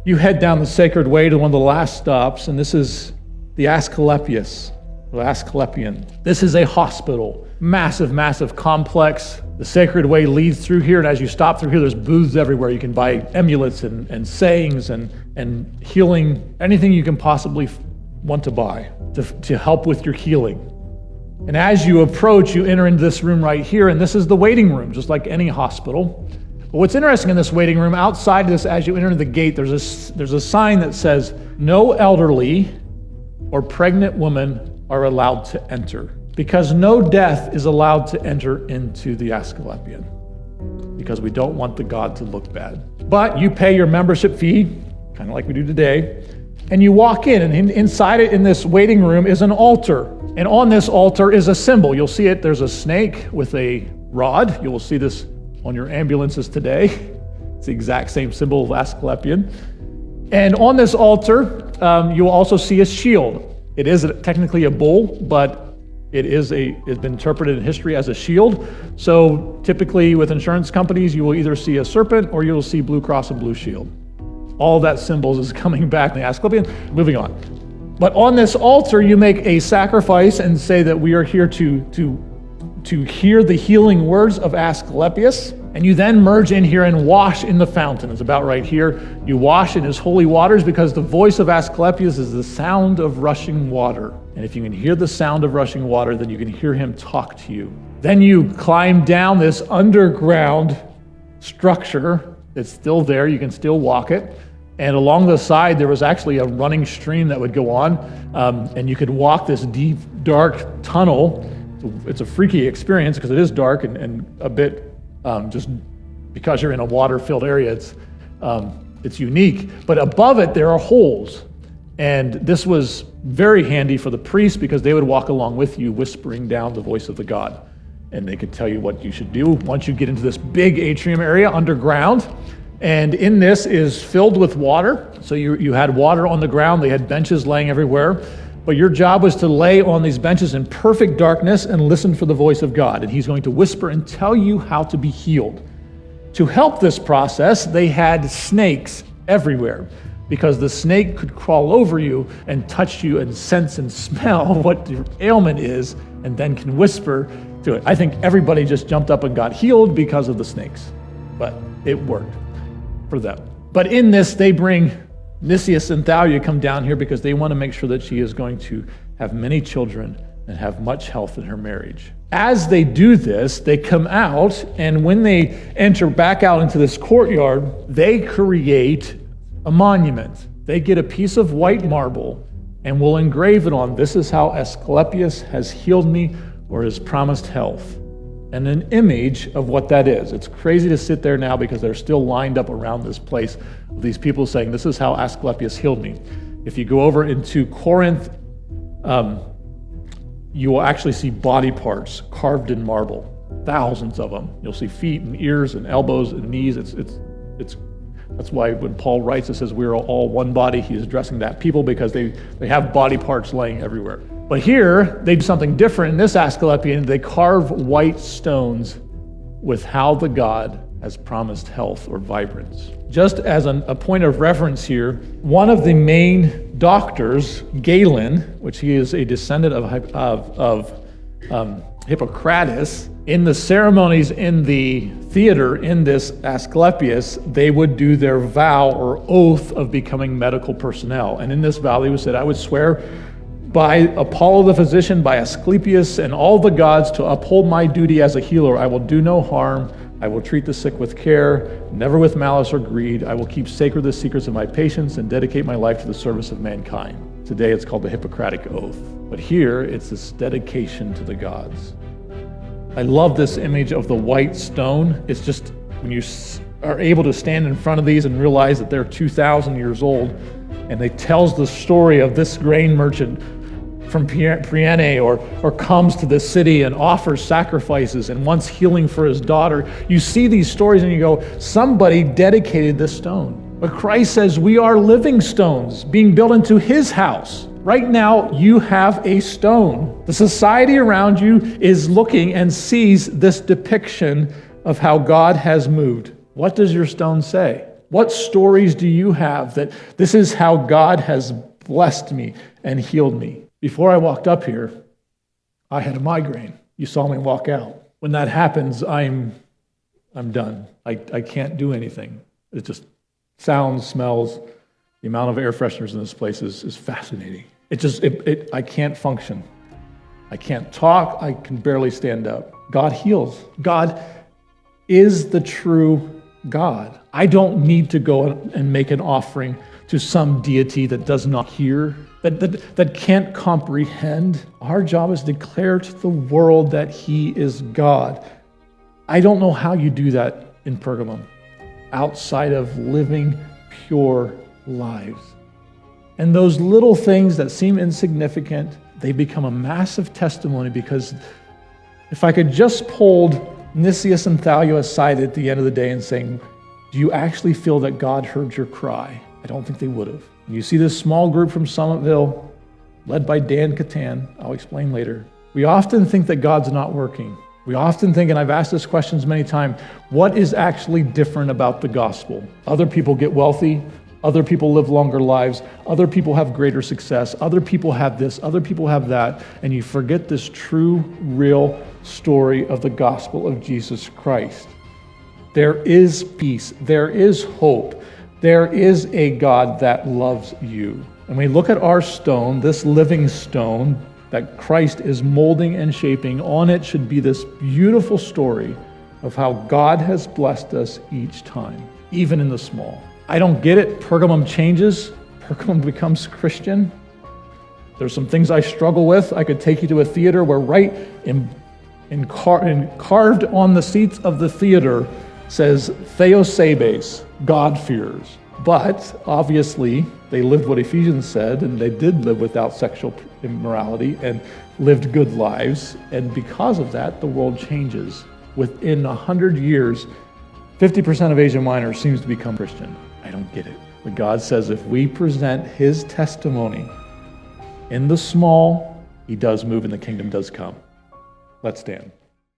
You head down the sacred way to one of the last stops, and this is the Asclepius, or Asclepian. This is a hospital, massive, massive complex. The sacred way leads through here, and as you stop through here, there's booths everywhere. You can buy amulets and sayings and healing, anything you can possibly want to buy to help with your healing. And as you approach, you enter into this room right here, and this is the waiting room, just like any hospital. But what's interesting in this waiting room, outside of this, as you enter the gate, there's a sign that says, no elderly or pregnant women are allowed to enter, because no death is allowed to enter into the Asclepian, because we don't want the god to look bad. But you pay your membership fee, kind of like we do today, and you walk in, and inside it, in this waiting room, is an altar. And on this altar is a symbol. You'll see it. There's a snake with a rod. You will see this on your ambulances today. It's the exact same symbol of Asclepian. And on this altar, you will also see a shield. It is technically a bull, but it's been interpreted in history as a shield. So typically with insurance companies, you will either see a serpent or you'll see Blue Cross and Blue Shield. All that symbols is coming back in the Asclepian. Moving on. But on this altar, you make a sacrifice and say that we are here to hear the healing words of Asclepius. And you then merge in here and wash in the fountain. It's about right here. You wash in his holy waters, because the voice of Asclepius is the sound of rushing water. And if you can hear the sound of rushing water, then you can hear him talk to you. Then you climb down this underground structure. It's still there. You can still walk it. And along the side, there was actually a running stream that would go on. And you could walk this deep, dark tunnel. It's a freaky experience because it is dark and a bit, just because you're in a water-filled area, it's unique. But above it, there are holes. And this was very handy for the priests, because they would walk along with you, whispering down the voice of the god. And they could tell you what you should do once you get into this big atrium area underground. And in this is filled with water. So you had water on the ground. They had benches laying everywhere. But your job was to lay on these benches in perfect darkness and listen for the voice of God. And he's going to whisper and tell you how to be healed. To help this process, they had snakes everywhere, because the snake could crawl over you and touch you and sense and smell what your ailment is, and then can whisper to it. I think everybody just jumped up and got healed because of the snakes, but it worked for them. But in this, they bring Nicias and Thalia come down here because they want to make sure that she is going to have many children and have much health in her marriage. As they do this, they come out, and when they enter back out into this courtyard, they create a monument. They get a piece of white marble and will engrave it on, "This is how Asclepius has healed me," or has promised health, and an image of what that is. It's crazy to sit there now because they're still lined up around this place, these people saying, "This is how Asclepius healed me." If you go over into Corinth, you will actually see body parts carved in marble, thousands of them. You'll see feet and ears and elbows and knees. That's why when Paul writes, it says we're all one body. He's addressing that people because they have body parts laying everywhere. But here, they do something different. In this Asclepian, they carve white stones with how the god has promised health or vibrance. Just as a point of reference here, one of the main doctors, Galen, which he is a descendant of Hippocrates, in the ceremonies in the theater in this Asclepius, they would do their vow or oath of becoming medical personnel. And in this vow, they would say, "I would swear by Apollo the physician, by Asclepius and all the gods, to uphold my duty as a healer. I will do no harm. I will treat the sick with care, never with malice or greed. I will keep sacred the secrets of my patients and dedicate my life to the service of mankind." Today it's called the Hippocratic Oath. But here it's this dedication to the gods. I love this image of the white stone. It's just, when you are able to stand in front of these and realize that they're 2,000 years old, and it tells the story of this grain merchant from Priene or comes to this city and offers sacrifices and wants healing for his daughter. You see these stories and you go, somebody dedicated this stone. But Christ says we are living stones being built into his house. Right now, you have a stone. The society around you is looking and sees this depiction of how God has moved. What does your stone say? What stories do you have that this is how God has blessed me and healed me? Before I walked up here, I had a migraine. You saw me walk out. When that happens, I'm done. I can't do anything. It just sounds, smells, the amount of air fresheners in this place is fascinating. I can't function. I can't talk. I can barely stand up. God heals. God is the true God. I don't need to go and make an offering to some deity that does not hear, that can't comprehend. Our job is to declare to the world that He is God. I don't know how you do that in Pergamum, outside of living pure lives. And those little things that seem insignificant, they become a massive testimony, because if I could just hold Nicias and Thalia aside at the end of the day and saying, do you actually feel that God heard your cry? I don't think they would have. You see this small group from Summitville, led by Dan Catan, I'll explain later. We often think that God's not working. We often think, and I've asked this questions many times, what is actually different about the gospel? Other people get wealthy. Other people live longer lives. Other people have greater success. Other people have this. Other people have that. And you forget this true, real story of the gospel of Jesus Christ. There is peace. There is hope. There is a God that loves you. And we look at our stone, this living stone that Christ is molding and shaping. On it should be this beautiful story of how God has blessed us each time, even in the small. I don't get it. Pergamum changes. Pergamum becomes Christian. There's some things I struggle with. I could take you to a theater where carved on the seats of the theater says Theosebes, God-fearers. But obviously, they lived what Ephesians said, and they did live without sexual immorality and lived good lives. And because of that, the world changes. Within 100 years, 50% of Asian Minors seems to become Christian. I don't get it. But God says if we present His testimony in the small, He does move and the kingdom does come. Let's stand.